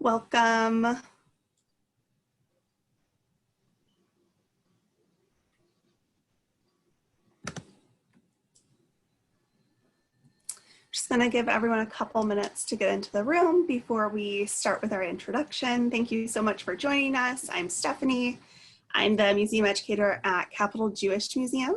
Welcome. Just going to give everyone a couple minutes to get into the room before we start with our introduction. Thank you so much for joining us. I'm Stephany. I'm the museum educator at Capital Jewish Museum.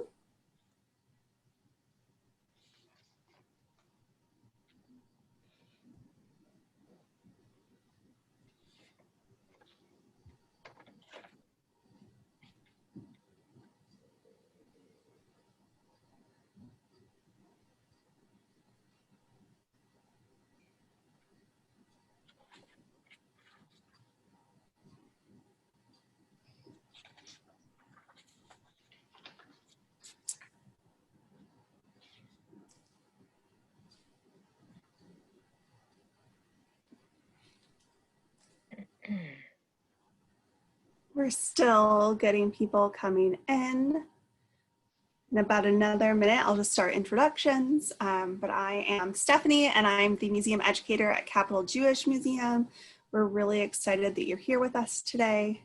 We're still getting people coming in. In about another minute, I'll just start introductions. But I am Stephany and I'm the museum educator at Capital Jewish Museum. We're really excited that you're here with us today.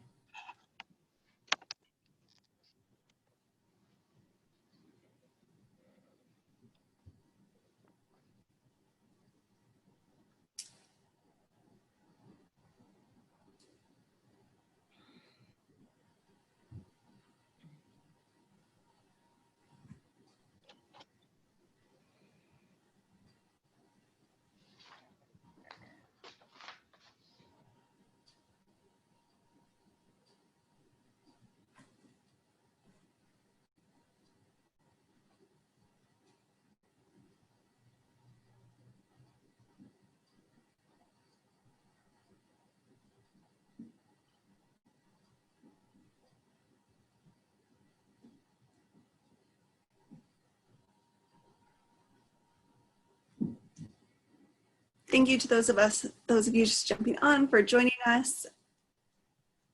Thank you to those of you just jumping on for joining us.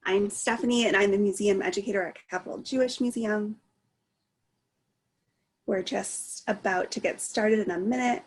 I'm Stephany and I'm the museum educator at Capital Jewish Museum. We're just about to get started in a minute.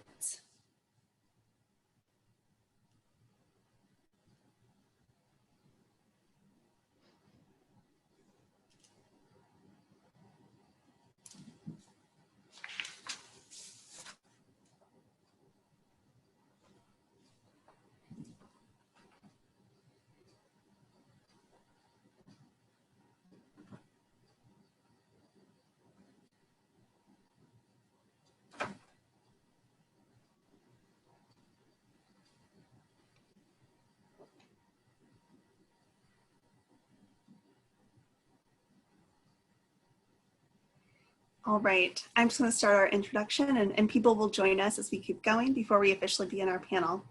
All right, I'm just going to start our introduction and people will join us as we keep going before we officially begin our panel.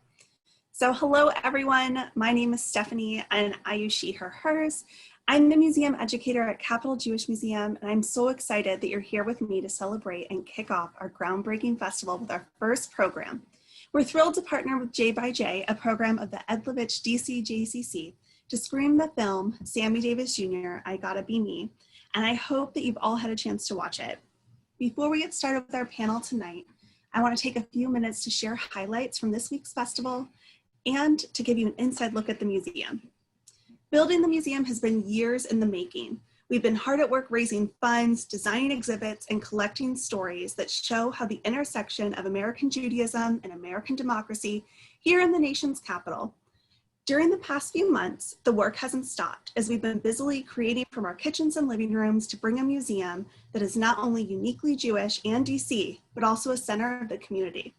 So hello everyone, my name is Stephany and I use she, her, hers. I'm the museum educator at Capital Jewish Museum and I'm so excited that you're here with me to celebrate and kick off our groundbreaking festival with our first program. We're thrilled to partner with JxJ, a program of the Edlavitch DCJCC, to screen the film Sammy Davis Jr, I Gotta Be Me, and I hope that you've all had a chance to watch it. Before we get started with our panel tonight, I want to take a few minutes to share highlights from this week's festival and to give you an inside look at the museum. Building the museum has been years in the making. We've been hard at work raising funds, designing exhibits, and collecting stories that show how the intersection of American Judaism and American democracy here in the nation's capital. During the past few months, the work hasn't stopped as we've been busily creating from our kitchens and living rooms to bring a museum that is not only uniquely Jewish and DC, but also a center of the community.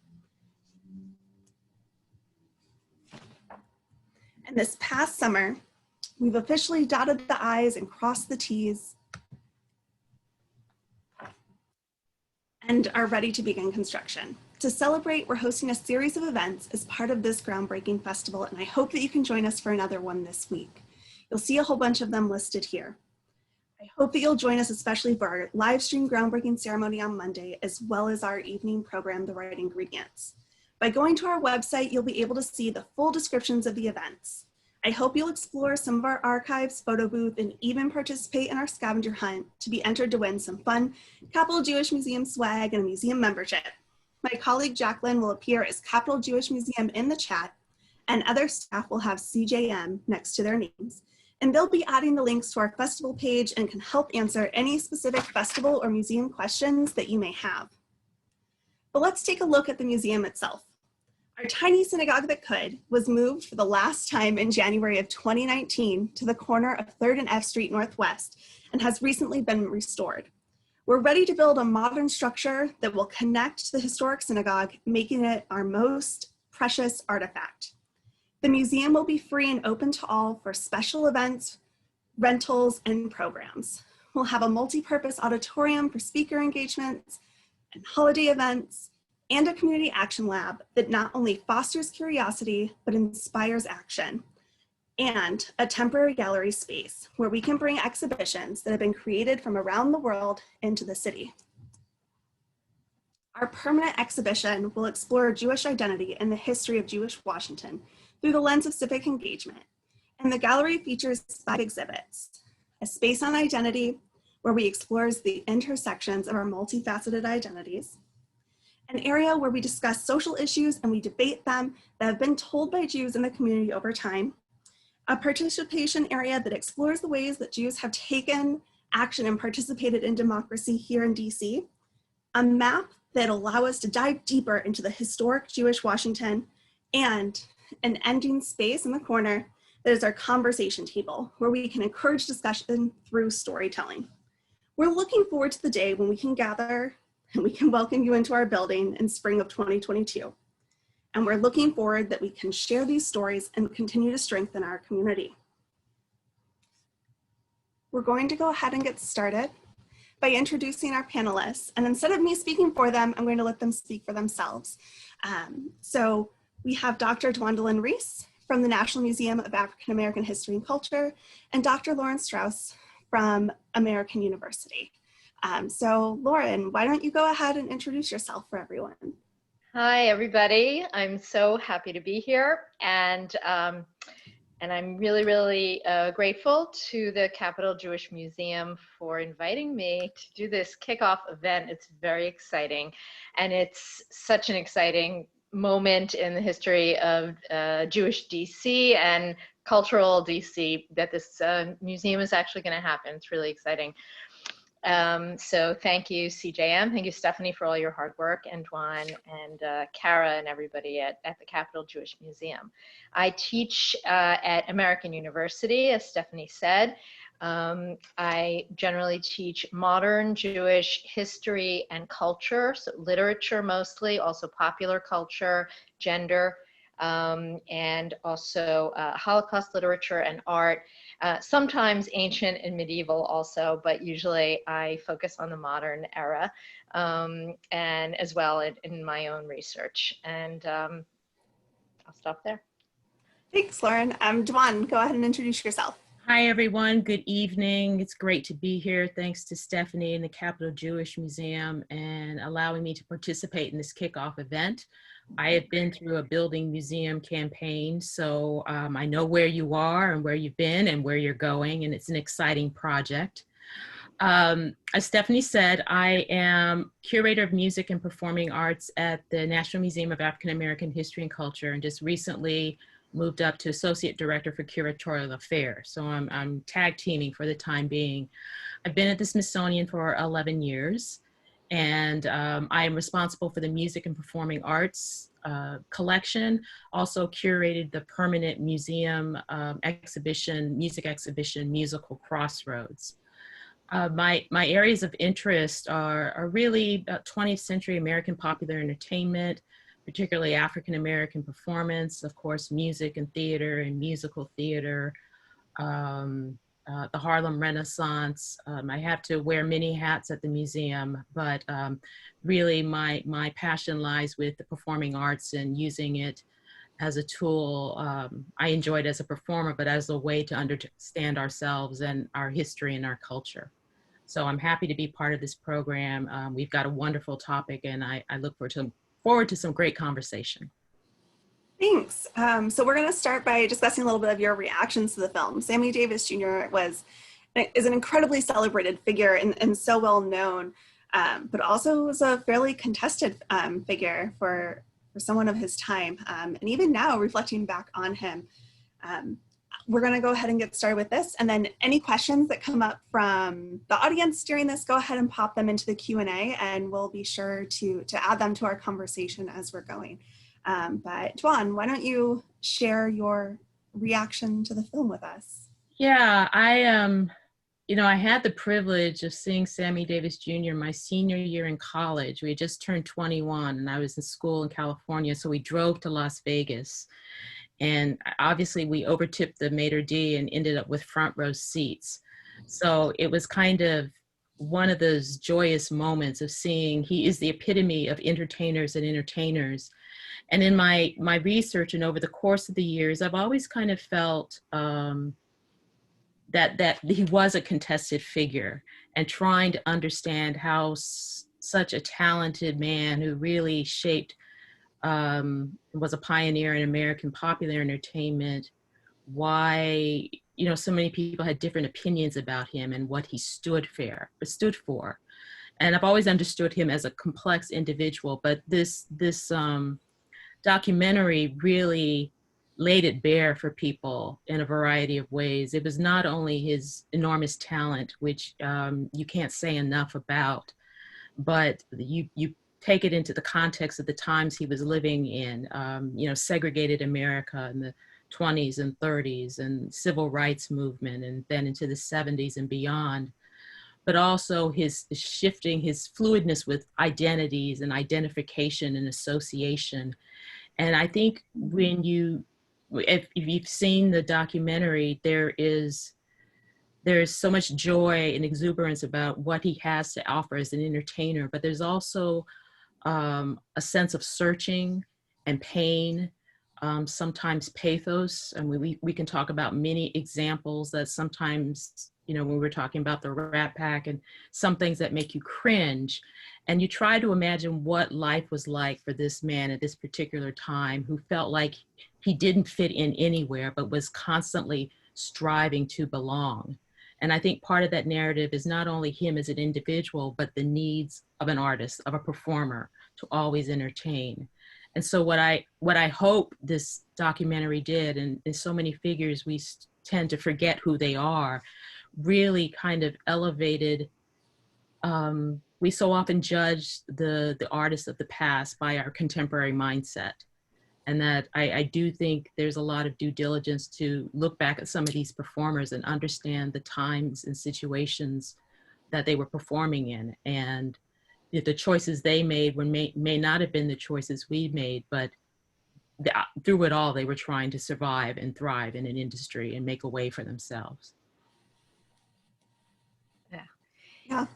And this past summer, we've officially dotted the I's and crossed the T's and are ready to begin construction. To celebrate, we're hosting a series of events as part of this groundbreaking festival, and I hope that you can join us for another one this week. You'll see a whole bunch of them listed here. I hope that you'll join us, especially for our live stream groundbreaking ceremony on Monday, as well as our evening program, The Right Ingredients. By going to our website, you'll be able to see the full descriptions of the events. I hope you'll explore some of our archives, photo booth, and even participate in our scavenger hunt to be entered to win some fun Capital Jewish Museum swag and a museum membership. My colleague Jacqueline will appear as Capital Jewish Museum in the chat, and other staff will have CJM next to their names. And they'll be adding the links to our festival page and can help answer any specific festival or museum questions that you may have. But let's take a look at the museum itself. Our tiny synagogue that could was moved for the last time in January of 2019 to the corner of 3rd and F Street Northwest and has recently been restored. We're ready to build a modern structure that will connect to the historic synagogue, making it our most precious artifact. The museum will be free and open to all for special events, rentals, and programs. We'll have a multi-purpose auditorium for speaker engagements and holiday events, and a community action lab that not only fosters curiosity, but inspires action, and a temporary gallery space where we can bring exhibitions that have been created from around the world into the city. Our permanent exhibition will explore Jewish identity and the history of Jewish Washington through the lens of civic engagement. And the gallery features 5 exhibits: a space on identity, where we explore the intersections of our multifaceted identities; an area where we discuss social issues and we debate them that have been told by Jews in the community over time; a participation area that explores the ways that Jews have taken action and participated in democracy here in DC; a map that allow us to dive deeper into the historic Jewish Washington; and an ending space in the corner that is our conversation table, where we can encourage discussion through storytelling. We're looking forward to the day when we can gather and we can welcome you into our building in spring of 2022. And we're looking forward that we can share these stories and continue to strengthen our community. We're going to go ahead and get started by introducing our panelists. And instead of me speaking for them, I'm going to let them speak for themselves. So we have Dr. Dwandalyn Reece from the National Museum of African American History and Culture, and Dr. Lauren Strauss from American University. So Lauren, why don't you go ahead and introduce yourself for everyone? Hi, everybody. I'm so happy to be here. And I'm really grateful to the Capitol Jewish Museum for inviting me to do this kickoff event. It's very exciting. And it's such an exciting moment in the history of Jewish DC and cultural DC that this museum is actually going to happen. It's really exciting. So thank you, CJM. Thank you, Stephany, for all your hard work, and Dwan and Kara and everybody at the Capitol Jewish Museum. I teach at American University, as Stephany said. I generally teach modern Jewish history and culture, so literature mostly, also popular culture, gender, and also Holocaust literature and art. Sometimes ancient and medieval also, but usually I focus on the modern era, and as well in my own research. And I'll stop there. Thanks, Lauren. Dwan, go ahead and introduce yourself. Hi, everyone. Good evening. It's great to be here. Thanks to Stephany and the Capitol Jewish Museum and allowing me to participate in this kickoff event. I have been through a building museum campaign, so I know where you are and where you've been and where you're going, and it's an exciting project. As Stephany said, I am Curator of Music and Performing Arts at the National Museum of African American History and Culture, and just recently moved up to Associate Director for Curatorial Affairs. So I'm tag teaming for the time being. I've been at the Smithsonian for 11 years. And I am responsible for the music and performing arts collection, also curated the permanent museum exhibition, music exhibition, Musical Crossroads. My areas of interest are really about 20th century American popular entertainment, particularly African American performance, of course, music and theater and musical theater, the Harlem Renaissance. I have to wear many hats at the museum, but really my passion lies with the performing arts and using it as a tool. I enjoy it as a performer, but as a way to understand ourselves and our history and our culture. So I'm happy to be part of this program. We've got a wonderful topic, and I look forward to some great conversation. Thanks. So we're going to start by discussing a little bit of your reactions to the film. Sammy Davis Jr. is an incredibly celebrated figure and so well known, but also was a fairly contested figure for someone of his time. And even now, reflecting back on him, we're going to go ahead and get started with this. And then any questions that come up from the audience during this, go ahead and pop them into the Q&A, and we'll be sure to add them to our conversation as we're going. But Dwan, why don't you share your reaction to the film with us? Yeah, I had the privilege of seeing Sammy Davis Jr. my senior year in college. We had just turned 21 and I was in school in California. So we drove to Las Vegas, and obviously we overtipped the maitre d' and ended up with front row seats. So it was kind of one of those joyous moments of seeing he is the epitome of entertainers and entertainers. And in my research and over the course of the years, I've always kind of felt that he was a contested figure, and trying to understand how such a talented man who really shaped, was a pioneer in American popular entertainment, why, so many people had different opinions about him and what he stood for. And I've always understood him as a complex individual, but this documentary really laid it bare for people in a variety of ways. It was not only his enormous talent, which you can't say enough about, but you take it into the context of the times he was living in, segregated America in the 20s and 30s and civil rights movement, and then into the 70s and beyond. But also his shifting, his fluidness with identities and identification and association. And I think if you've seen the documentary, there is so much joy and exuberance about what he has to offer as an entertainer, but there's also a sense of searching and pain, sometimes pathos. And we can talk about many examples that sometimes, when we're talking about the Rat Pack, and some things that make you cringe. And you try to imagine what life was like for this man at this particular time, who felt like he didn't fit in anywhere, but was constantly striving to belong. And I think part of that narrative is not only him as an individual, but the needs of an artist, of a performer, to always entertain. And so what I hope this documentary did, and in so many figures we tend to forget who they are, really kind of elevated. We so often judge the artists of the past by our contemporary mindset. And that I do think there's a lot of due diligence to look back at some of these performers and understand the times and situations that they were performing in. And the choices they made may not have been the choices we made, but through it all, they were trying to survive and thrive in an industry and make a way for themselves. Yeah.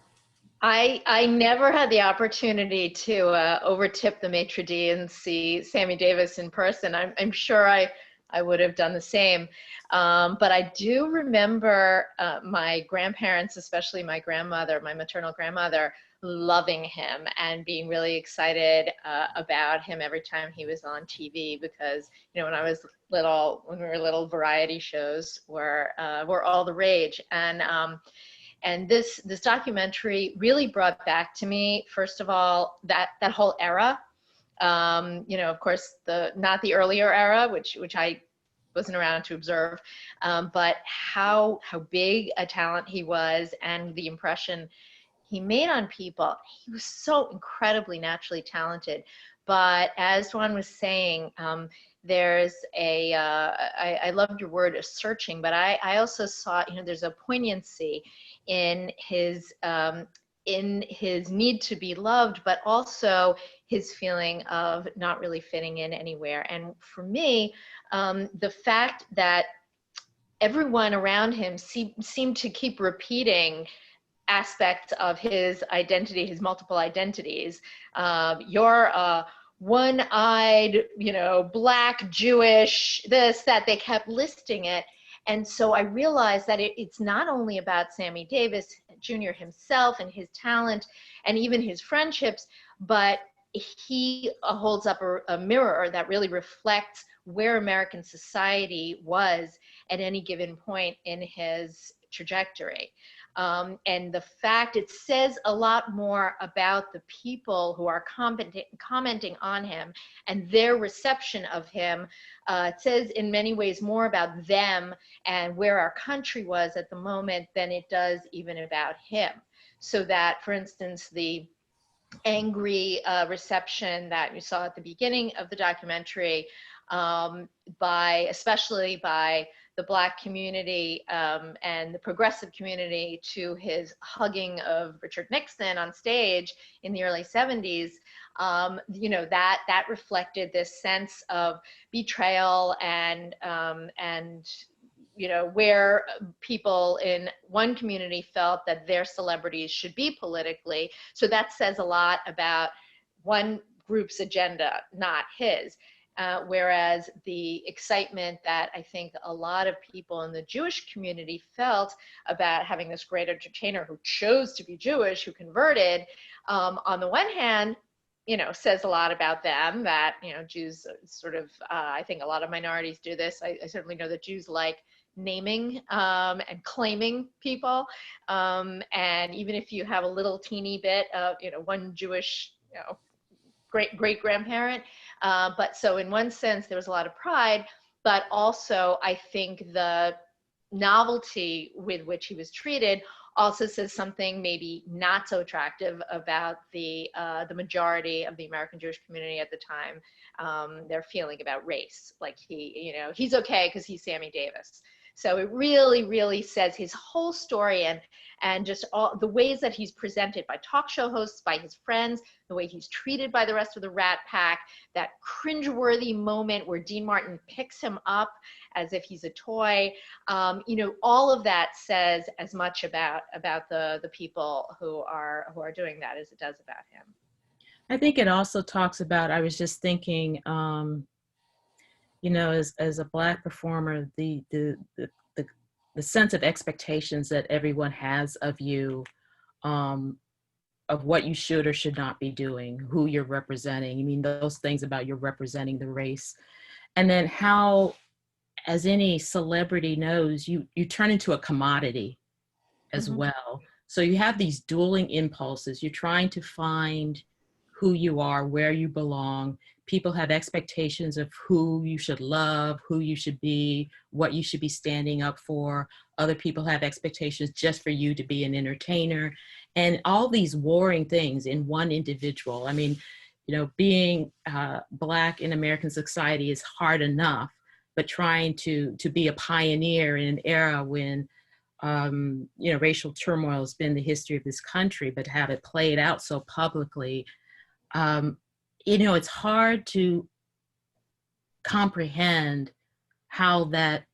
I never had the opportunity to overtip the maitre d' and see Sammy Davis in person. I'm sure I would have done the same. But I do remember my grandparents, especially my grandmother, my maternal grandmother, loving him and being really excited about him every time he was on TV, because when I was little, when we were little, variety shows were all the rage. And this documentary really brought back to me, first of all, that whole era. Of course, not the earlier era, which I wasn't around to observe, but how big a talent he was and the impression he made on people. He was so incredibly naturally talented. But as Dwan was saying, there's I loved your word, a searching, but I also saw, there's a poignancy in his need to be loved, but also his feeling of not really fitting in anywhere. And for me, the fact that everyone around him seemed to keep repeating aspects of his identity, his multiple identities. You're a one-eyed, Black, Jewish, this, that, they kept listing it. And so I realized that it's not only about Sammy Davis Jr. himself and his talent and even his friendships, but he holds up a mirror that really reflects where American society was at any given point in his trajectory. And the fact, it says a lot more about the people who are commenting on him and their reception of him. It says in many ways more about them and where our country was at the moment than it does even about him. So that, for instance, the angry reception that you saw at the beginning of the documentary, especially by the Black community and the progressive community to his hugging of Richard Nixon on stage in the early 70s, that reflected this sense of betrayal and where people in one community felt that their celebrities should be politically. So that says a lot about one group's agenda, not his. Whereas the excitement that I think a lot of people in the Jewish community felt about having this great entertainer who chose to be Jewish, who converted, on the one hand, says a lot about them, that, Jews sort of, I think a lot of minorities do this. I certainly know that Jews like naming and claiming people. And even if you have a little teeny bit of, one Jewish, great grandparent. But so in one sense, there was a lot of pride, but also I think the novelty with which he was treated also says something maybe not so attractive about the majority of the American Jewish community at the time, their feeling about race. Like he's okay because he's Sammy Davis. So it really, really says his whole story and just all the ways that he's presented by talk show hosts, by his friends, the way he's treated by the rest of the Rat Pack, that cringeworthy moment where Dean Martin picks him up as if he's a toy. All of that says as much about the people who are doing that as it does about him. I think it also talks about, I was just thinking, as a Black performer, the sense of expectations that everyone has of you, of what you should or should not be doing, who you're representing. I mean, those things about you're representing the race. And then how, as any celebrity knows, you turn into a commodity as well. So you have these dueling impulses. You're trying to find who you are, where you belong. People have expectations of who you should love, who you should be, what you should be standing up for. Other people have expectations just for you to be an entertainer. And all these warring things in one individual. I mean, being Black in American society is hard enough, but trying to be a pioneer in an era when racial turmoil has been the history of this country, but have it played out so publicly, it's hard to comprehend how that,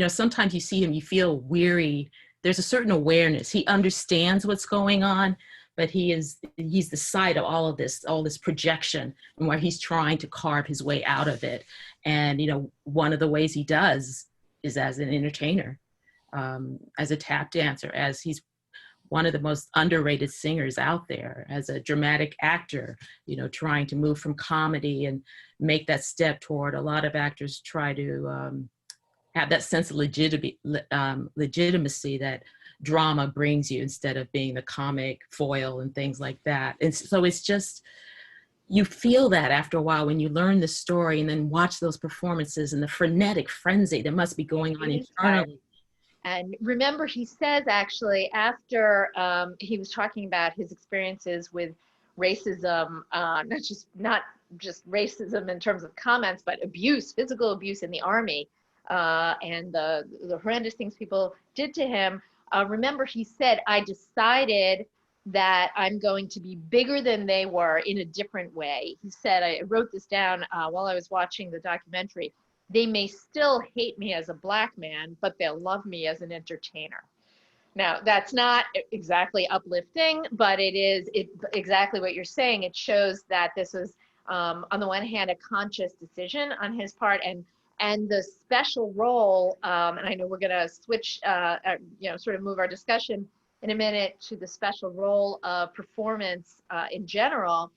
sometimes you see him, you feel weary. There's a certain awareness. He understands what's going on, but he's the site of all this projection, and where he's trying to carve his way out of it. And, one of the ways he does is as an entertainer, as a tap dancer, as he's one of the most underrated singers out there, as a dramatic actor, trying to move from comedy and make that step toward, a lot of actors try to have that sense of legitimacy that drama brings you, instead of being the comic foil and things like that. And so it's just, you feel that after a while when you learn the story and then watch those performances and the frenetic frenzy that must be going on internally. And remember, he says actually after he was talking about his experiences with racism, not just racism in terms of comments, but abuse, physical abuse in the Army, and the horrendous things people did to him. Remember, he said, I decided that I'm going to be bigger than they were in a different way. He said, I wrote this down while I was watching the documentary. They may still hate me as a Black man, but they'll love me as an entertainer. Now, that's not exactly uplifting, but it is exactly what you're saying. It shows that this was, on the one hand, a conscious decision on his part, and the special role, and I know we're going to switch, sort of move our discussion in a minute to the special role of performance in general,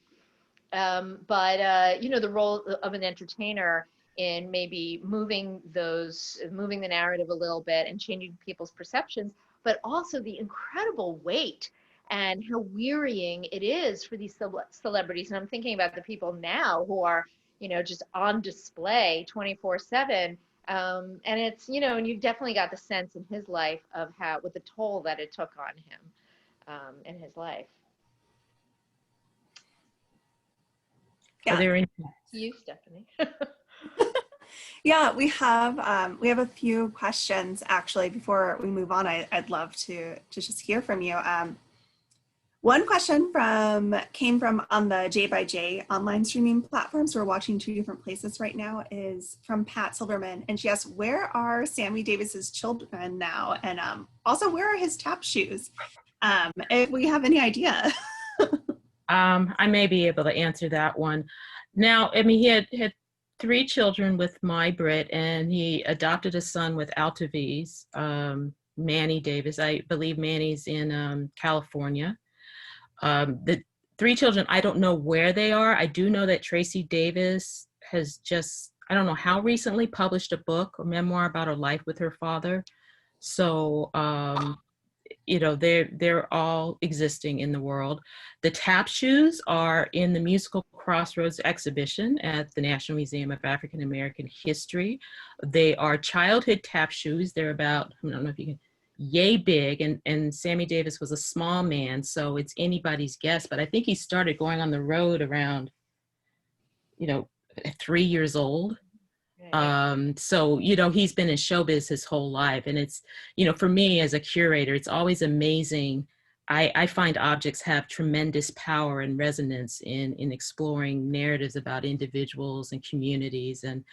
but the role of an entertainer in maybe moving the narrative a little bit and changing people's perceptions but also the incredible weight and how wearying it is for these celebrities. And I'm thinking about the people now who are, you know, just on display 24/7. And it's, you know, and you've definitely got the sense in his life of how, with the toll that it took on him in his life. Yeah. Are there any? To you, Stephany. Yeah, we have a few questions actually. Before we move on, I'd love to just hear from you. One question came from on the JxJ online streaming platforms. We're watching two different places right now. Is from Pat Silverman, and she asks, "Where are Sammy Davis's children now? And also, where are his tap shoes? If we have any idea." I may be able to answer that one. Now, I mean, he had 3 children with my Brit, and he adopted a son with Altaviz, Manny Davis. I believe Manny's in California. The 3 children, I don't know where they are. I do know that Tracy Davis has just, I don't know how recently, published a book, a memoir about her life with her father. So, you know, they're all existing in the world. The tap shoes are in the Musical Crossroads exhibition at the National Museum of African American History. They are childhood tap shoes. They're about, I don't know if you can, yay big, and Sammy Davis was a small man, so it's anybody's guess, but I think he started going on the road around, you know, 3 years old. So, you know, he's been in showbiz his whole life. And it's, you know, for me as a curator, it's always amazing. I find objects have tremendous power and resonance in exploring narratives about individuals and communities, and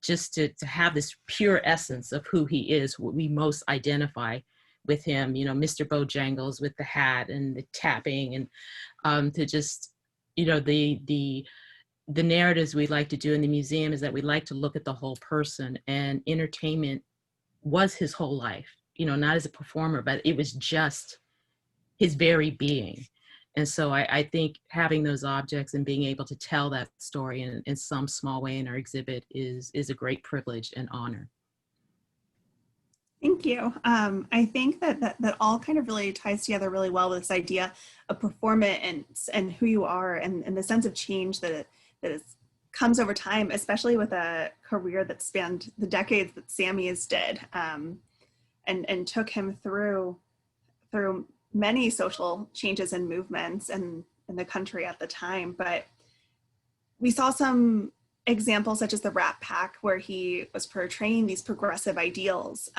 just to have this pure essence of who he is, what we most identify with him, you know, Mr. Bojangles with the hat and the tapping, and to just, you know, the narratives we like to do in the museum is that we like to look at the whole person, and entertainment was his whole life, you know, not as a performer, but it was just his very being. And so I think having those objects and being able to tell that story in some small way in our exhibit is a great privilege and honor. Thank you. I think that all kind of really ties together really well with this idea of performance and who you are, and the sense of change that comes over time, especially with a career that spanned the decades that Sammy's did, and took him through many social changes and movements in the country at the time. But we saw some examples such as the Rat Pack, where he was portraying these progressive ideals,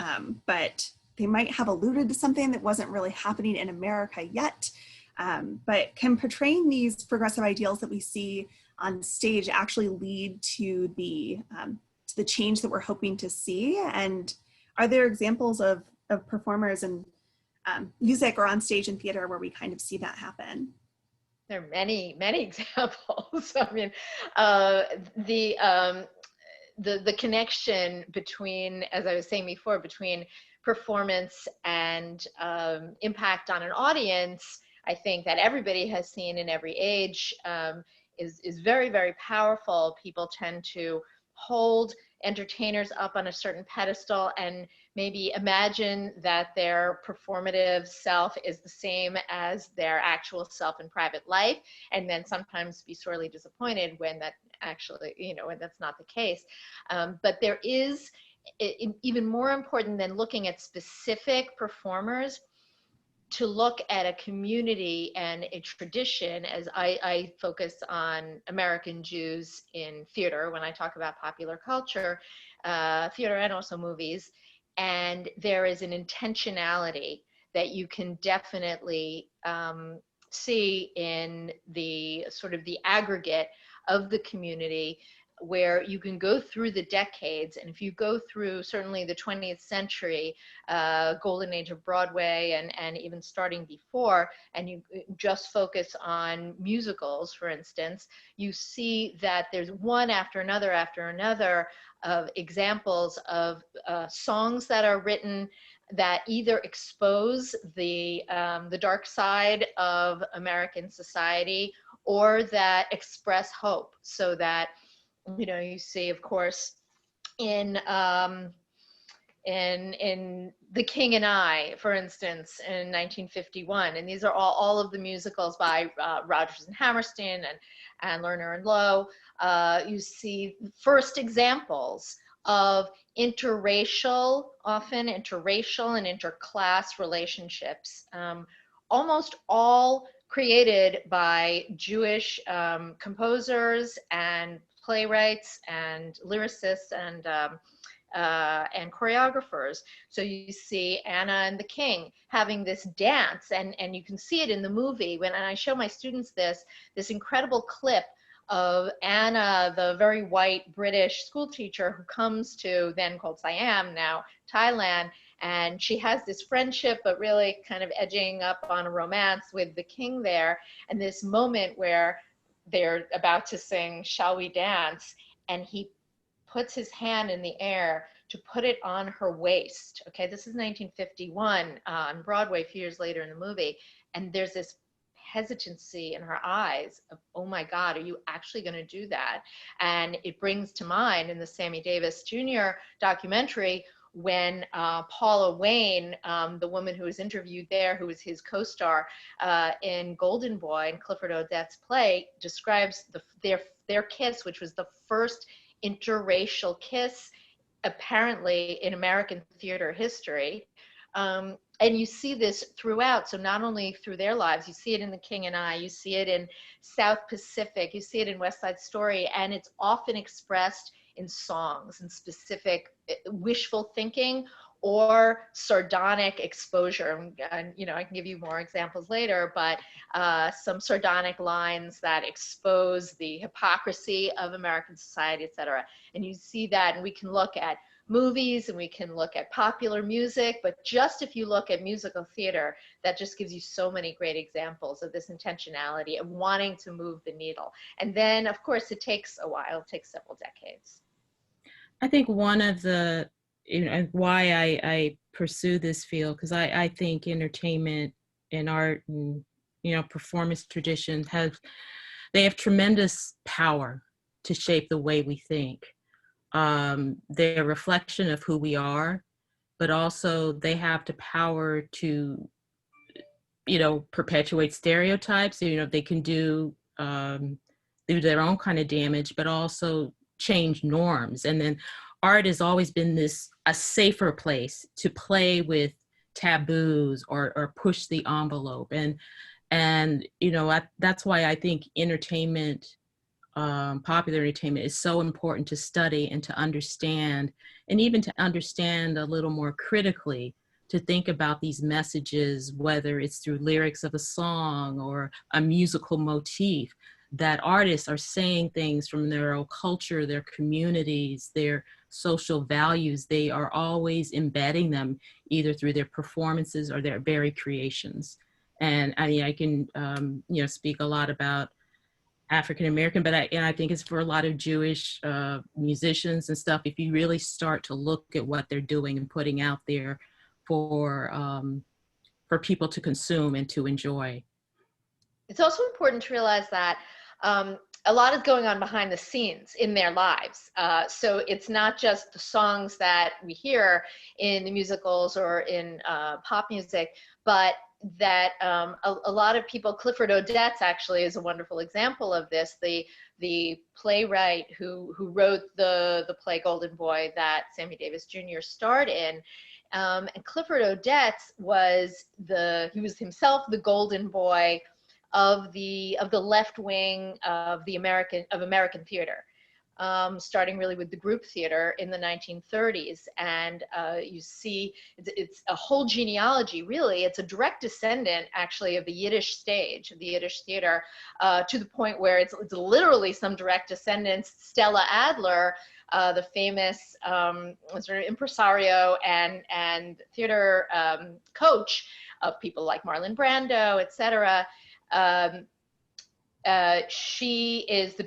but they might have alluded to something that wasn't really happening in America yet. But can portraying these progressive ideals that we see on stage actually lead to the change that we're hoping to see? And are there examples of performers in music or on stage in theater where we kind of see that happen? There are many, many examples. I mean, the connection between, as I was saying before, between performance and impact on an audience, I think that everybody has seen in every age, is very, very powerful. People tend to hold entertainers up on a certain pedestal and maybe imagine that their performative self is the same as their actual self in private life, and then sometimes be sorely disappointed when that actually, you know, when that's not the case. But there is, even more important than looking at specific performers, to look at a community and a tradition, as I focus on American Jews in theater when I talk about popular culture, theater and also movies. And there is an intentionality that you can definitely see in the sort of the aggregate of the community, where you can go through the decades. And if you go through certainly the 20th century, golden age of Broadway, and even starting before, and you just focus on musicals, for instance, you see that there's one after another of examples of songs that are written that either expose the dark side of American society, or that express hope. So that, you know, you see, of course, in in The King and I, for instance, in 1951. And these are all of the musicals by Rodgers and Hammerstein and Lerner and Loewe. You see first examples of interracial and interclass relationships, almost all created by Jewish composers and playwrights and lyricists and choreographers. So you see Anna and the King having this dance, and you can see it in the movie. When I show my students this incredible clip of Anna, the very white British school teacher who comes to, then called Siam, now Thailand, and she has this friendship, but really kind of edging up on a romance with the King there, and this moment where they're about to sing "Shall We Dance," and he puts his hand in the air to put it on her waist. Okay, this is 1951 on Broadway, a few years later in the movie, and there's this hesitancy in her eyes of, oh my God, are you actually going to do that? And it brings to mind in the Sammy Davis Jr. documentary when Paula Wayne, the woman who was interviewed there, who was his co-star in Golden Boy and Clifford Odets' play, describes their kiss, which was the first interracial kiss apparently in American theater history. And you see this throughout. So not only through their lives, you see it in The King and I, you see it in South Pacific, you see it in West Side Story, and it's often expressed in songs and specific wishful thinking or sardonic exposure. And you know, I can give you more examples later, but some sardonic lines that expose the hypocrisy of American society, etc. And you see that, and we can look at movies and we can look at popular music, but just if you look at musical theater, that just gives you so many great examples of this intentionality of wanting to move the needle. And then of course it takes a while, it takes several decades. I think one of the, you know, why I pursue this field, because I think entertainment and art and, you know, performance traditions have tremendous power to shape the way we think. They're a reflection of who we are, but also they have the power to, you know, perpetuate stereotypes. You know, they can do their own kind of damage, but also change norms. And then art has always been a safer place to play with taboos or push the envelope. And you know, that's why I think entertainment, popular entertainment, is so important to study and to understand, and even to understand a little more critically, to think about these messages, whether it's through lyrics of a song or a musical motif, that artists are saying things from their own culture, their communities, their social values. They are always embedding them either through their performances or their very creations. And I mean, I can you know, speak a lot about African American, but I think it's for a lot of Jewish musicians and stuff. If you really start to look at what they're doing and putting out there for people to consume and to enjoy. It's also important to realize that a lot is going on behind the scenes in their lives. So it's not just the songs that we hear in the musicals or in pop music, but that a lot of people, Clifford Odets actually is a wonderful example of this, the playwright who wrote the play Golden Boy that Sammy Davis Jr. starred in. And Clifford Odets was himself the Golden Boy of the left wing of American theater, starting really with the group theater in the 1930s. And you see it's a whole genealogy, really. It's a direct descendant actually of the Yiddish stage, of the Yiddish theater, to the point where it's literally some direct descendants. Stella Adler, the famous sort of impresario and theater coach of people like Marlon Brando, etc. She was the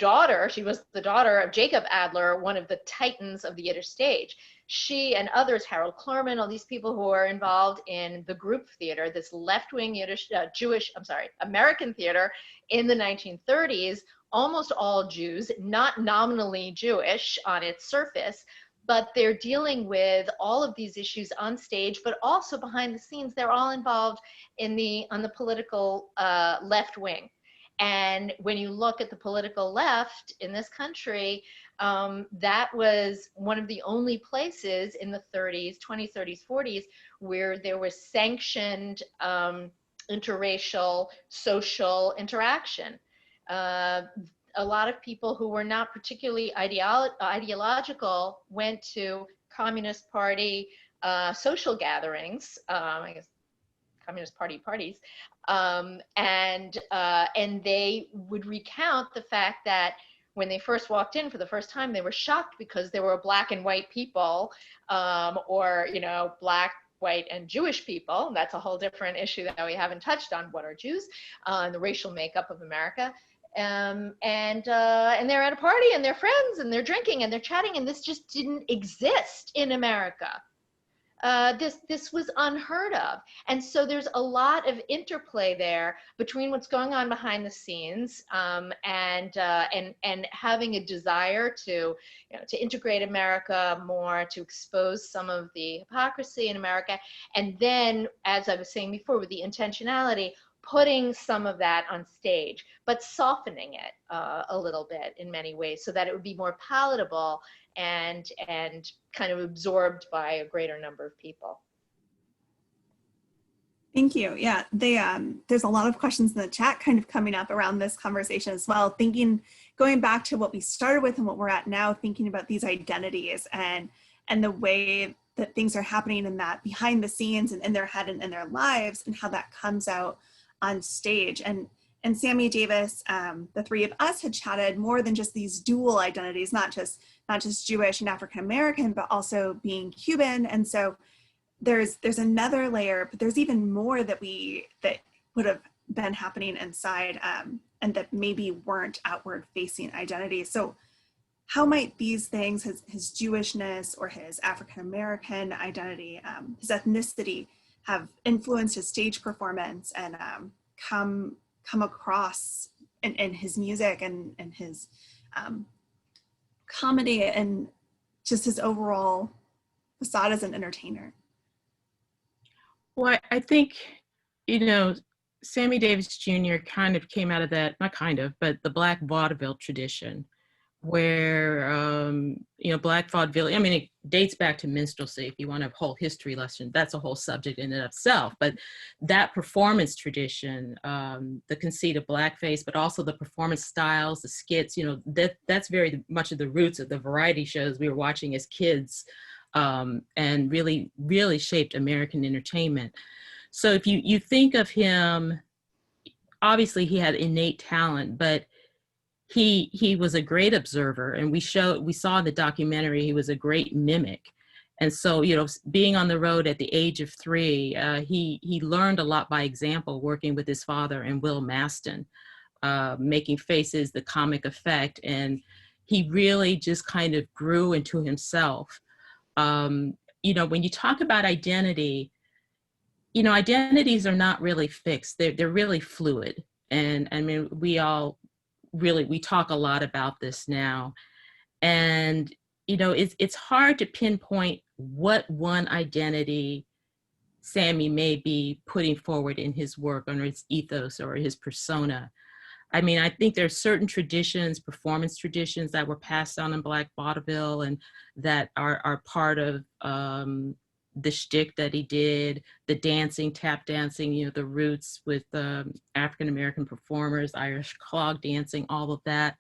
daughter of Jacob Adler, one of the titans of the Yiddish stage. She and others, Harold Klerman, all these people who are involved in the group theater, this left-wing American theater in the 1930s, almost all Jews, not nominally Jewish on its surface, but they're dealing with all of these issues on stage, but also behind the scenes. They're all involved on the political left wing. And when you look at the political left in this country, that was one of the only places in the 30s, 20s, 30s, 40s, where there was sanctioned interracial social interaction. A lot of people who were not particularly ideological went to Communist Party social gatherings, I guess Communist Party parties, and they would recount the fact that when they first walked in for the first time, they were shocked because there were black and white people, or black, white, and Jewish people. That's a whole different issue that we haven't touched on. What are Jews? And the racial makeup of America. And they're at a party and they're friends and they're drinking and they're chatting, and this just didn't exist in America. This was unheard of. And so there's a lot of interplay there between what's going on behind the scenes, and having a desire to integrate America more, to expose some of the hypocrisy in America. And then, as I was saying before, with the intentionality, putting some of that on stage, but softening it a little bit in many ways so that it would be more palatable and kind of absorbed by a greater number of people. Thank you. Yeah, there's a lot of questions in the chat kind of coming up around this conversation as well. Going back to what we started with and what we're at now, thinking about these identities and the way that things are happening in that behind the scenes and in their head and in their lives, and how that comes out on stage. And Sammy Davis, the three of us had chatted more than just these dual identities, not just Jewish and African American, but also being Cuban. And so there's another layer, but there's even more that would have been happening inside, and that maybe weren't outward facing identities. So how might these things, his Jewishness or his African American identity, his ethnicity, have influenced his stage performance and come across in his music and his comedy and just his overall facade as an entertainer? Well, I think, Sammy Davis Jr. kind of came out of that, not kind of, but the Black vaudeville tradition, where, Black vaudeville, it dates back to minstrelsy. If you want a whole history lesson, that's a whole subject in and of itself. But that performance tradition, the conceit of blackface, but also the performance styles, the skits, that's very much of the roots of the variety shows we were watching as kids, and really, really shaped American entertainment. So if you think of him, obviously he had innate talent, but he was a great observer, and we saw in the documentary he was a great mimic. And so, being on the road at the age of 3, he learned a lot by example, working with his father and Will Maston, making faces, the comic effect, and he really just kind of grew into himself. When you talk about identity, identities are not really fixed. They're really fluid. And we talk a lot about this now. And, it's hard to pinpoint what one identity Sammy may be putting forward in his work or his ethos or his persona. I think there's certain traditions, performance traditions that were passed on in Black vaudeville and that are part of the shtick that he did, the dancing, tap dancing, the roots with African-American performers, Irish clog dancing, all of that.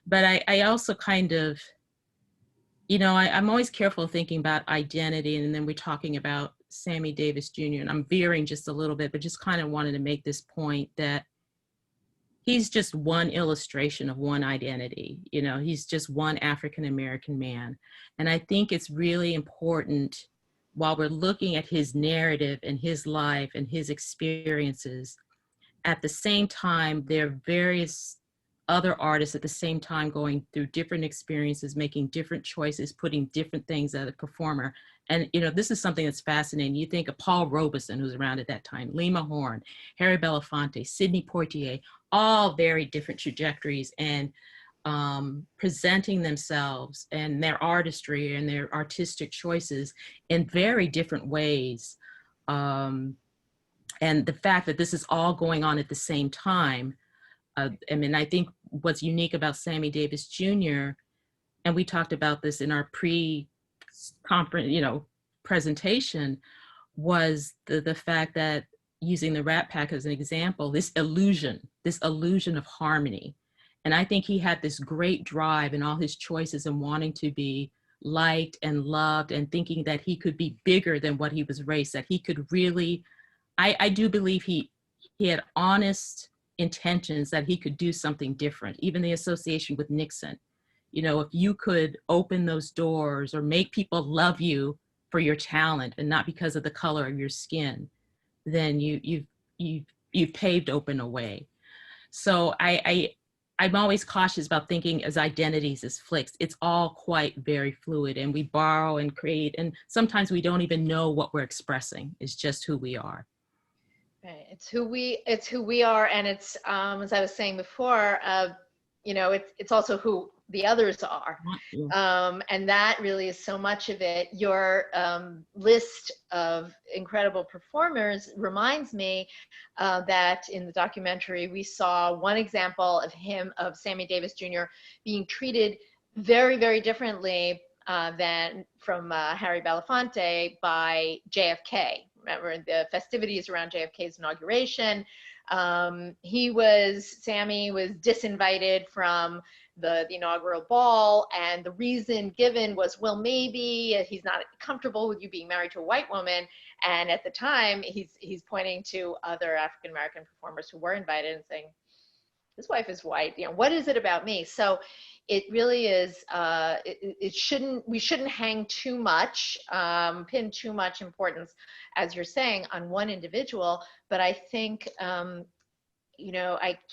But I also kind of, I'm always careful thinking about identity, and then we're talking about Sammy Davis Jr., and I'm veering just a little bit, but just kind of wanted to make this point that he's just one illustration of one identity. He's just one African-American man. And I think it's really important, while we're looking at his narrative and his life and his experiences, at the same time, there are various other artists at the same time going through different experiences, making different choices, putting different things at a performer. And, this is something that's fascinating. You think of Paul Robeson, who's around at that time, Lima Horne, Harry Belafonte, Sidney Poitier, all very different trajectories. And presenting themselves and their artistry and their artistic choices in very different ways. And the fact that this is all going on at the same time, I mean, I think what's unique about Sammy Davis Jr., and we talked about this in our pre-conference, presentation, was the fact that, using the Rat Pack as an example, this illusion of harmony. And I think he had this great drive in all his choices and wanting to be liked and loved and thinking that he could be bigger than what he was raised, that he could really, I do believe he had honest intentions that he could do something different. Even the association with Nixon, if you could open those doors or make people love you for your talent and not because of the color of your skin, then you've paved open a way. So I'm always cautious about thinking as identities as flicks. It's all quite very fluid, and we borrow and create, and sometimes we don't even know what we're expressing. It's just who we are. Right. It's who we are, and it's as I was saying before, it's also who the others are. And that really is so much of it. Your list of incredible performers reminds me that in the documentary we saw one example of Sammy Davis Jr. being treated very, very differently than from Harry Belafonte by JFK. Remember the festivities around JFK's inauguration. Sammy was disinvited from the inaugural ball, and the reason given was, well, maybe he's not comfortable with you being married to a white woman. And at the time, he's pointing to other African-American performers who were invited and saying, his wife is white, what is it about me? So it really is, we shouldn't hang too much, pin too much importance, as you're saying, on one individual. But I think, I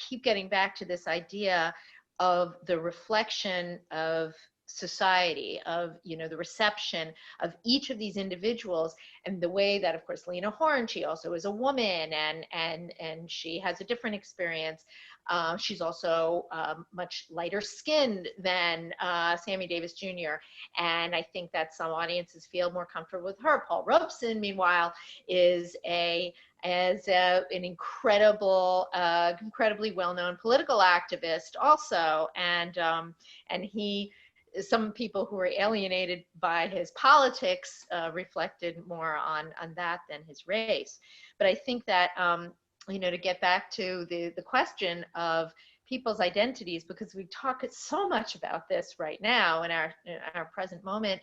keep getting back to this idea of the reflection of society, of the reception of each of these individuals, and the way that, of course, Lena Horne, she also is a woman, and she has a different experience. She's also much lighter skinned than Sammy Davis Jr. And I think that some audiences feel more comfortable with her. Paul Robeson, meanwhile, is an incredibly well-known political activist also. And some people who were alienated by his politics reflected more on that than his race. But I think that, to get back to the question of people's identities, because we talk so much about this right now in our present moment,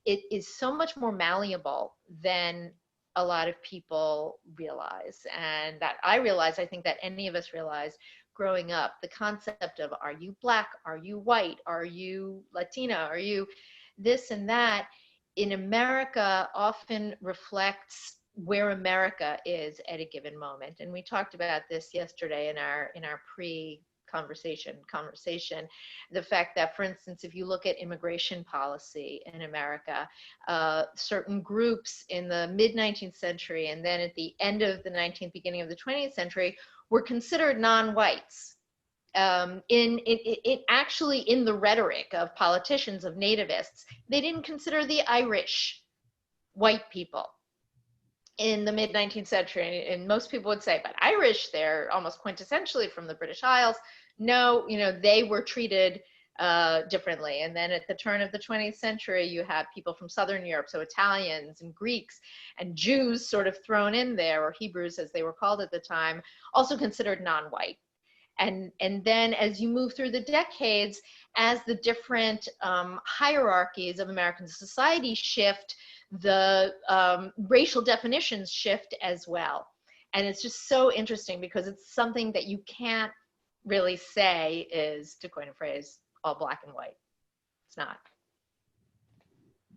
it is so much more malleable than a lot of people realize, and that I realize, I think that any of us realize growing up, the concept of, are you Black, are you white, are you Latina, are you this and that, in America often reflects where America is at a given moment. And we talked about this yesterday in our pre-conversation, the fact that, for instance, if you look at immigration policy in America, certain groups in the mid-19th century and then at the end of the 19th, beginning of the 20th century were considered non-whites. Actually in the rhetoric of politicians, of nativists, they didn't consider the Irish white people in the mid-19th century, and most people would say, but Irish, they're almost quintessentially from the British Isles. No, they were treated differently. And then at the turn of the 20th century, you have people from Southern Europe, so Italians and Greeks and Jews sort of thrown in there, or Hebrews as they were called at the time, also considered non-white. And then as you move through the decades, as the different hierarchies of American society shift, the racial definitions shift as well. And it's just so interesting because it's something that you can't really say is, to coin a phrase, all Black and white. It's not.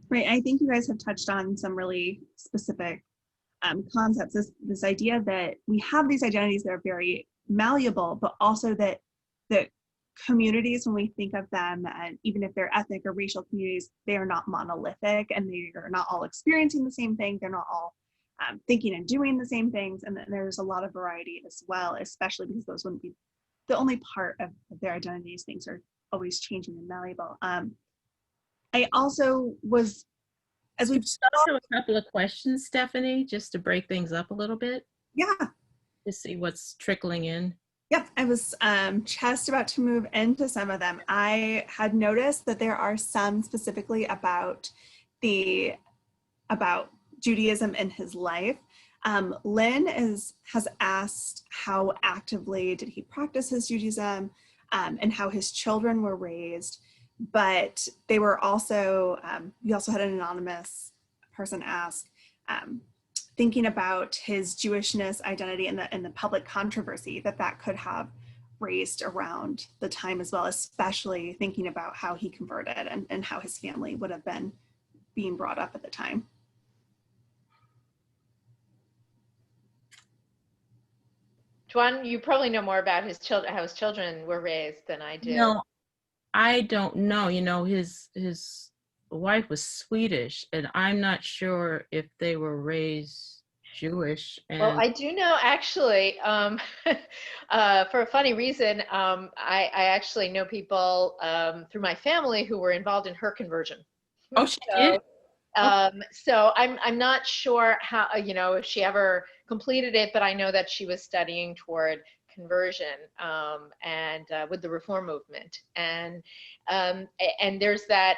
Right, I think you guys have touched on some really specific concepts, this idea that we have these identities that are very malleable, but also that communities, when we think of them, and even if they're ethnic or racial communities, they are not monolithic, and they are not all experiencing the same thing. They're not all thinking and doing the same things, and there's a lot of variety as well, especially because those wouldn't be the only part of their identities. Things are always changing and malleable. I also was, as we've Also, a couple of questions, Stephany, just to break things up a little bit, yeah, to see what's trickling in. yep, I was just about to move into some of them. I had noticed that there are some specifically about Judaism in his life. Lynn has asked how actively did he practice his Judaism, and how his children were raised. But they were also, we also had an anonymous person ask, thinking about his Jewishness identity and the public controversy that could have raised around the time as well, especially thinking about how he converted and how his family would have been being brought up at the time. Dwan, you probably know more about his children, how his children were raised than I do. No, I don't know. You know, his wife was Swedish, and I'm not sure if they were raised Jewish. And well, I do know actually, for a funny reason, I actually know people through my family who were involved in her conversion. oh, she did. So I'm not sure how, if she ever completed it, but I know that she was studying toward conversion and with the Reform movement. And there's that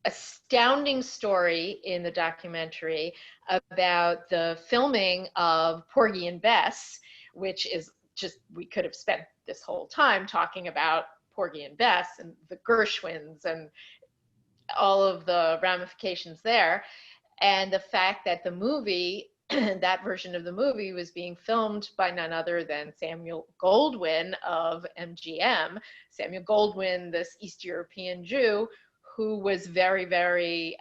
astounding story in the documentary about the filming of Porgy and Bess, which is just, we could have spent this whole time talking about Porgy and Bess and the Gershwins and all of the ramifications there. And the fact that the movie, that version of the movie, was being filmed by none other than Samuel Goldwyn of MGM. Samuel Goldwyn, this East European Jew, who was very, very,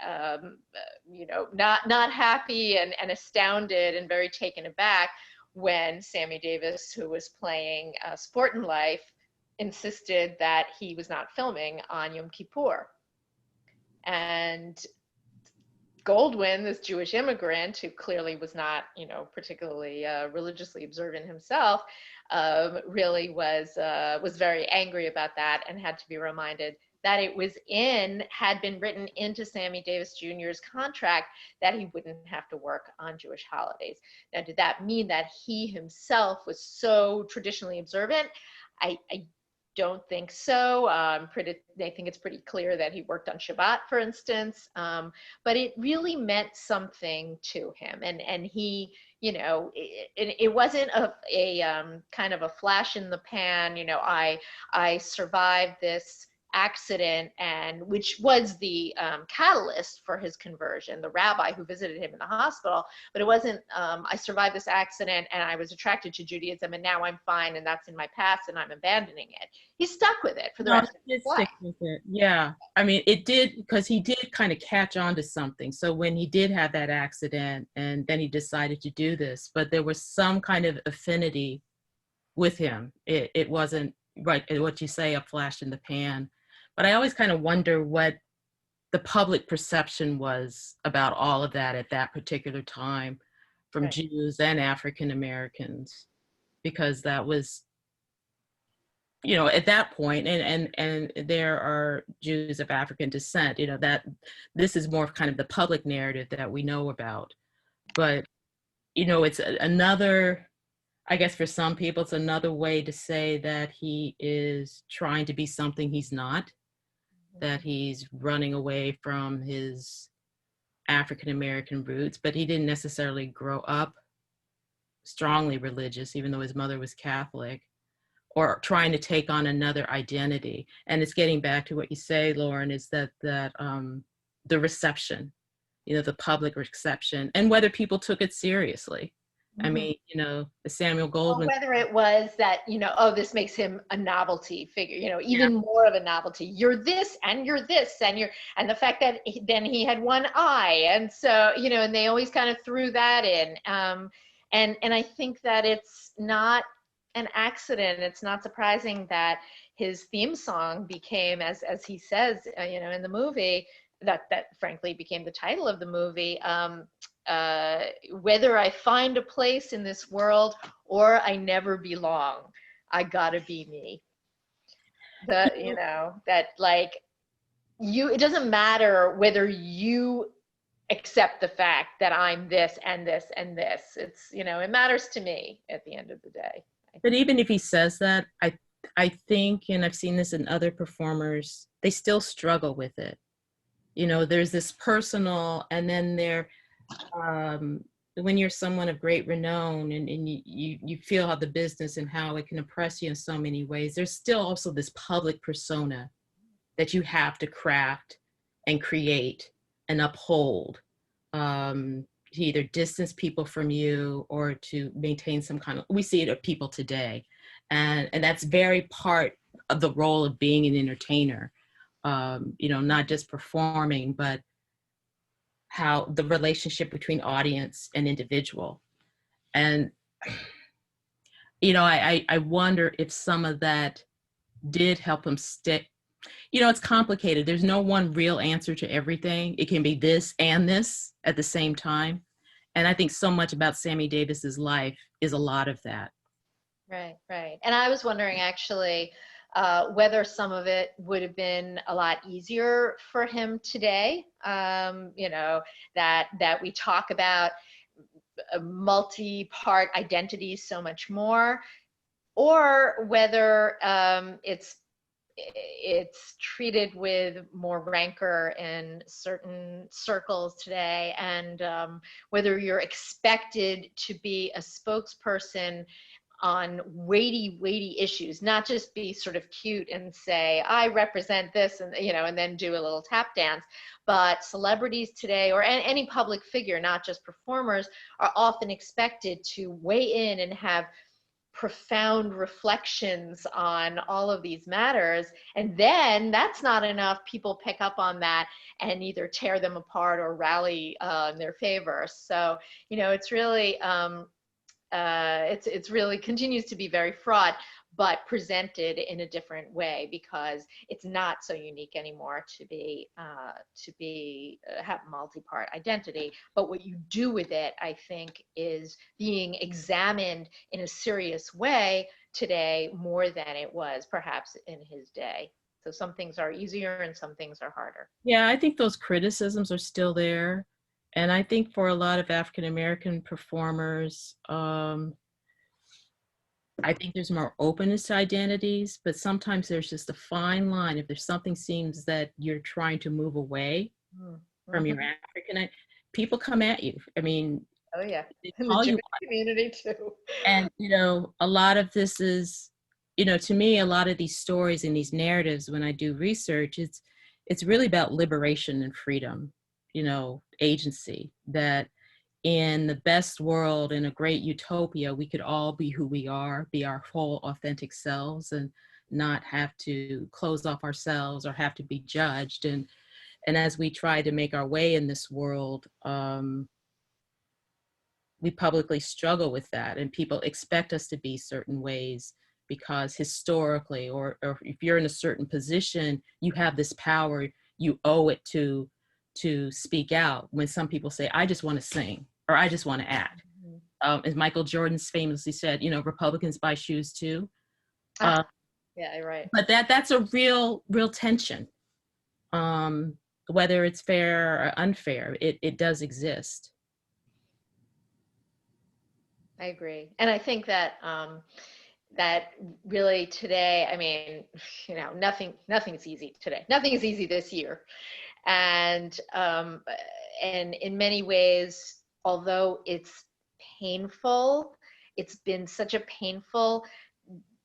not happy and astounded and very taken aback when Sammy Davis, who was playing Sport in Life, insisted that he was not filming on Yom Kippur. And Goldwyn, this Jewish immigrant who clearly was not, particularly religiously observant himself, really was very angry about that and had to be reminded that had been written into Sammy Davis Jr.'s contract that he wouldn't have to work on Jewish holidays. Now, did that mean that he himself was so traditionally observant? I don't think so. I think it's pretty clear that he worked on Shabbat, for instance, but it really meant something to him. And he, it wasn't a kind of a flash in the pan, I survived this accident, and which was the catalyst for his conversion, the rabbi who visited him in the hospital. But it wasn't, I survived this accident and I was attracted to Judaism and now I'm fine and that's in my past and I'm abandoning it. He stuck with it for the rest of his life. Stick with it. Yeah, I mean, it did, because he did kind of catch on to something. So when he did have that accident and then he decided to do this, but there was some kind of affinity with him. It wasn't, right, what you say, a flash in the pan. But I always kind of wonder what the public perception was about all of that at that particular time from Right. Jews and African Americans, because that was, at that point, and there are Jews of African descent, that this is more of kind of the public narrative that we know about. But, it's another, I guess for some people, it's another way to say that he is trying to be something he's not, that he's running away from his African American roots, but he didn't necessarily grow up strongly religious, even though his mother was Catholic, or trying to take on another identity. And it's getting back to what you say, Lauren, is that the reception, the public reception, and whether people took it seriously. I mean, the Samuel Goldwyn. Well, whether it was that, this makes him a novelty figure, even more of a novelty. You're this and you're this and the fact that then he had one eye. And so, and they always kind of threw that in. And I think that it's not an accident. It's not surprising that his theme song became, as he says, in the movie, that frankly became the title of the movie, whether I find a place in this world or I never belong, I gotta be me. That like it doesn't matter whether you accept the fact that I'm this and this and this. It's, it matters to me at the end of the day. But even if he says that, I think, and I've seen this in other performers, they still struggle with it. There's this personal, and then when you're someone of great renown and you feel how the business and how it can oppress you in so many ways, there's still also this public persona that you have to craft and create and uphold, to either distance people from you or to maintain some kind of, we see it of people today. And that's very part of the role of being an entertainer, not just performing, but how the relationship between audience and individual. And, I wonder if some of that did help him stick. It's complicated. There's no one real answer to everything. It can be this and this at the same time. And I think so much about Sammy Davis's life is a lot of that. Right. And I was wondering actually whether some of it would have been a lot easier for him today, that we talk about multi-part identities so much more, or whether it's treated with more rancor in certain circles today, and whether you're expected to be a spokesperson on weighty issues, not just be sort of cute and say, I represent this, and and then do a little tap dance. But celebrities today, or any public figure, not just performers, are often expected to weigh in and have profound reflections on all of these matters. And then that's not enough. People pick up on that and either tear them apart or rally in their favor. So, it's really, it's really continues to be very fraught, but presented in a different way, because it's not so unique anymore to have multi-part identity. But what you do with it, I think, is being examined in a serious way today more than it was perhaps in his day. So some things are easier and some things are harder. Yeah, I think those criticisms are still there. And I think for a lot of African-American performers, I think there's more openness to identities, but sometimes there's just a fine line. If there's something seems that you're trying to move away from your African, people come at you. I mean, oh yeah, they in call the you Jewish community too. And a lot of this is, to me, a lot of these stories and these narratives, when I do research, it's really about liberation and freedom, agency, that in the best world, in a great utopia, we could all be who we are, be our whole authentic selves, and not have to close off ourselves or have to be judged. And as we try to make our way in this world, we publicly struggle with that, and people expect us to be certain ways because historically, or if you're in a certain position, you have this power, you owe it to speak out. When some people say, I just want to sing, or I just want to act. As Michael Jordan's famously said, Republicans buy shoes too. Yeah, right. But that's a real tension. Whether it's fair or unfair, it does exist. I agree. And I think that that really today, I mean, nothing's easy today. Nothing is easy this year. And in many ways, although it's painful, it's been such a painful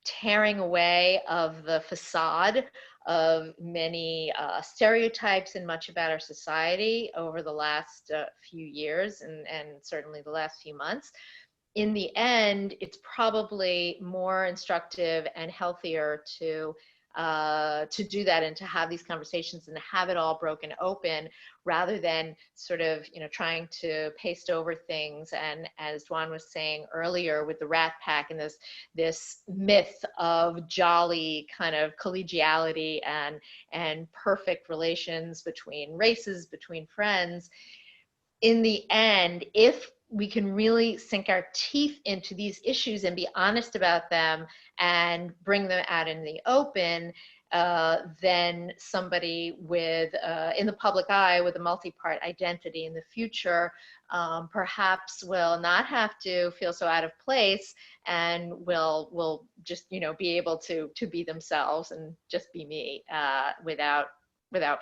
tearing away of the facade of many stereotypes and much about our society over the last few years, and certainly the last few months. In the end, it's probably more instructive and healthier to do that, and to have these conversations and have it all broken open, rather than sort of trying to paste over things. And as Dwan was saying earlier with the Rat Pack and this myth of jolly kind of collegiality and perfect relations between races, between friends, in the end, if we can really sink our teeth into these issues and be honest about them and bring them out in the open, then somebody with, in the public eye with a multi-part identity in the future perhaps will not have to feel so out of place and will just, be able to be themselves and just be me without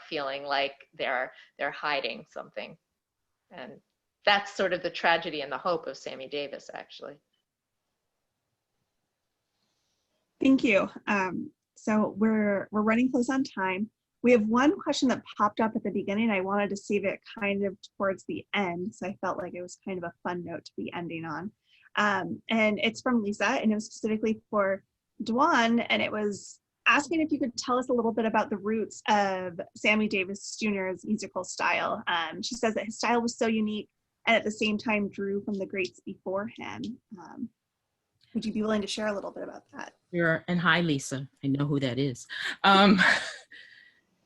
feeling like they're hiding something. And that's sort of the tragedy and the hope of Sammy Davis, actually. Thank you. So we're running close on time. We have one question that popped up at the beginning. I wanted to save it kind of towards the end, so I felt like it was kind of a fun note to be ending on. And it's from Lisa, and it was specifically for Dwan, and it was asking if you could tell us a little bit about the roots of Sammy Davis Jr.'s musical style. She says that his style was so unique and at the same time drew from the greats before him. Would you be willing to share a little bit about that? Sure. And hi, Lisa. I know who that is.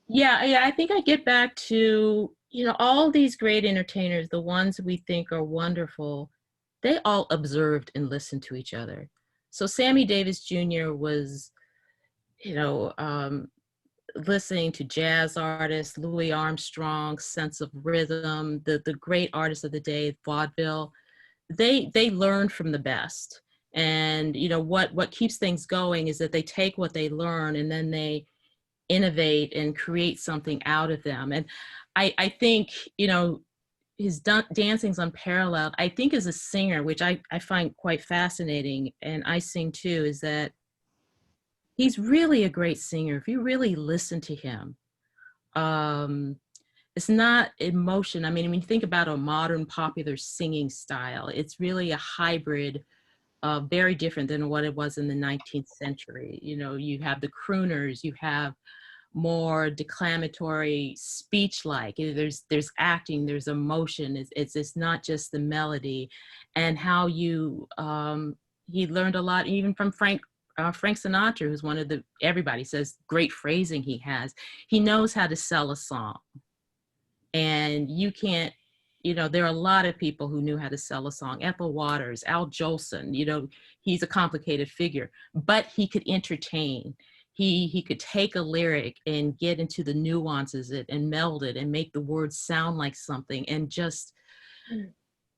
Yeah, I think I get back to, all these great entertainers, the ones we think are wonderful, they all observed and listened to each other. So Sammy Davis Jr. was, listening to jazz artists, Louis Armstrong, sense of rhythm, the great artists of the day, vaudeville. They learned from the best. And what keeps things going is that they take what they learn and then they innovate and create something out of them. And I think his dancing's unparalleled. I think as a singer, which I find quite fascinating, and I sing too, is that he's really a great singer. If you really listen to him, it's not emotion. I mean, when you think about a modern popular singing style, it's really a hybrid, very different than what it was in the 19th century. You have the crooners, you have more declamatory speech-like. There's acting, there's emotion. It's not just the melody, and how he learned a lot even from Frank Sinatra, who's one of everybody says great phrasing he has. He knows how to sell a song, and you can't. There are a lot of people who knew how to sell a song. Ethel Waters, Al Jolson, he's a complicated figure, but he could entertain. He could take a lyric and get into the nuances and meld it and make the words sound like something. And just,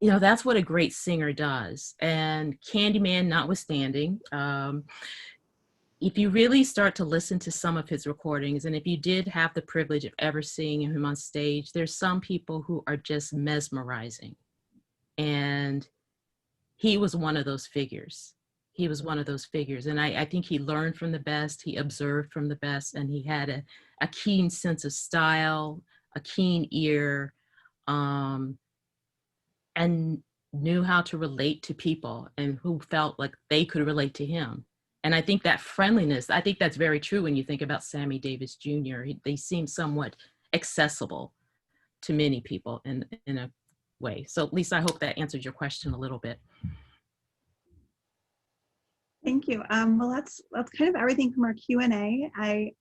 that's what a great singer does. And Candyman notwithstanding, if you really start to listen to some of his recordings, and if you did have the privilege of ever seeing him on stage, there's some people who are just mesmerizing. And he was one of those figures. And I think he learned from the best, he observed from the best, and he had a keen sense of style, a keen ear, and knew how to relate to people and who felt like they could relate to him. And I think that friendliness, I think that's very true when you think about Sammy Davis Jr. They seem somewhat accessible to many people in a way. So Lisa, I hope that answers your question a little bit. Thank you. Well, that's kind of everything from our Q&A. I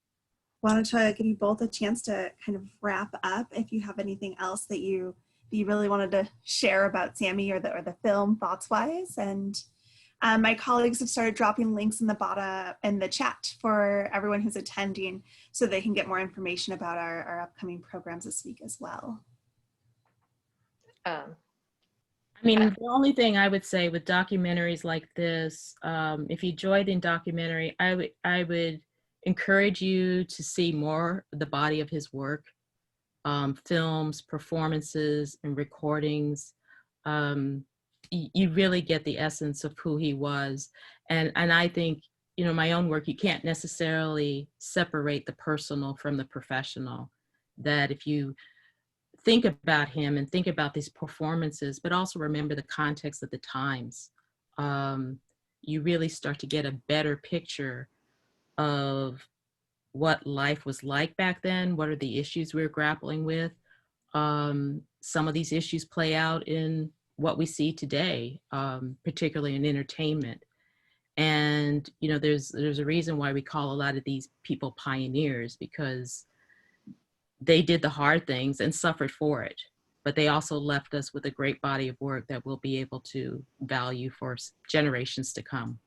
wanted to give you both a chance to kind of wrap up. If you have anything else that you really wanted to share about Sammy or the film, thoughts-wise, and my colleagues have started dropping links in the chat for everyone who's attending, so they can get more information about our upcoming programs this week as well. The only thing I would say with documentaries like this, if you enjoyed the documentary, I would encourage you to see more of the body of his work, films, performances, and recordings. You really get the essence of who he was. And I think, my own work, you can't necessarily separate the personal from the professional. That if you think about him and think about these performances, but also remember the context of the times, you really start to get a better picture of what life was like back then. What are the issues we're grappling with? Some of these issues play out in what we see today, particularly in entertainment. And, there's a reason why we call a lot of these people pioneers, because they did the hard things and suffered for it, but they also left us with a great body of work that we'll be able to value for generations to come.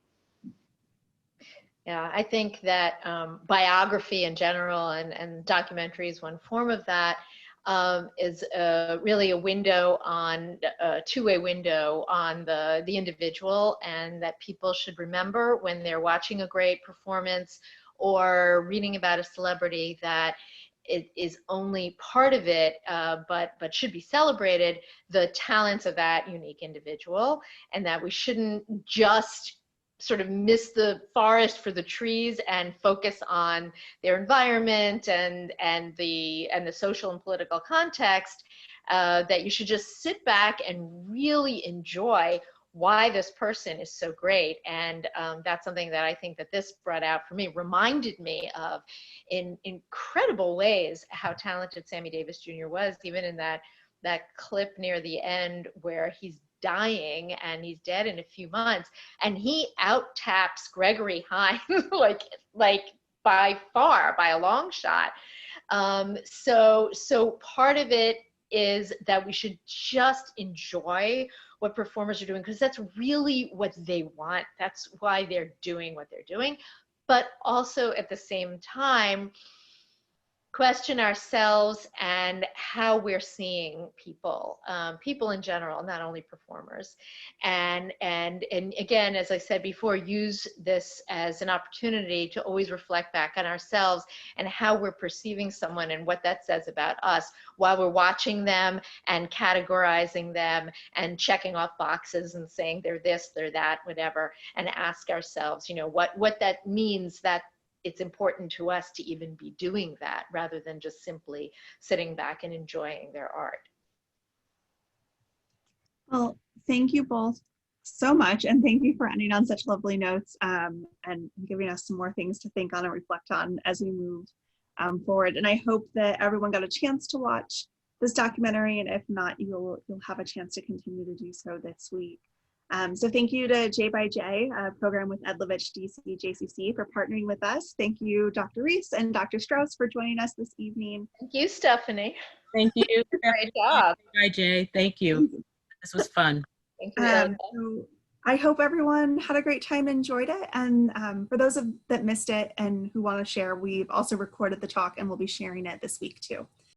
Yeah, I think that biography in general and documentary is one form of that, is really a window on, a two-way window on the individual, and that people should remember when they're watching a great performance or reading about a celebrity that it is only part of it, but should be celebrated, the talents of that unique individual, and that we shouldn't just sort of miss the forest for the trees and focus on their environment and the social and political context, that you should just sit back and really enjoy why this person is so great. And that's something that I think that this brought out for me, reminded me of in incredible ways how talented Sammy Davis Jr. was, even in that clip near the end where he's dying and he's dead in a few months, and he out taps Gregory Hines like by far, by a long shot. So part of it is that we should just enjoy what performers are doing, because that's really what they want. That's why they're doing what they're doing. But also at the same time, question ourselves and how we're seeing people, people in general, not only performers. And again, as I said before, use this as an opportunity to always reflect back on ourselves and how we're perceiving someone and what that says about us while we're watching them and categorizing them and checking off boxes and saying they're this, they're that, whatever, and ask ourselves, you know, what that means, that it's important to us to even be doing that rather than just simply sitting back and enjoying their art. Well, thank you both so much, and thank you for ending on such lovely notes, and giving us some more things to think on and reflect on as we move forward. And I hope that everyone got a chance to watch this documentary, and if not, you'll have a chance to continue to do so this week. So thank you to JxJ, a program with Edlavitch DCJCC, for partnering with us. Thank you, Dr. Reece and Dr. Strauss, for joining us this evening. Thank you, Stephany. Thank you. Great job. JxJ, thank you. This was fun. Thank you. So I hope everyone had a great time and enjoyed it. And for those that missed it and who want to share, we've also recorded the talk and we'll be sharing it this week too.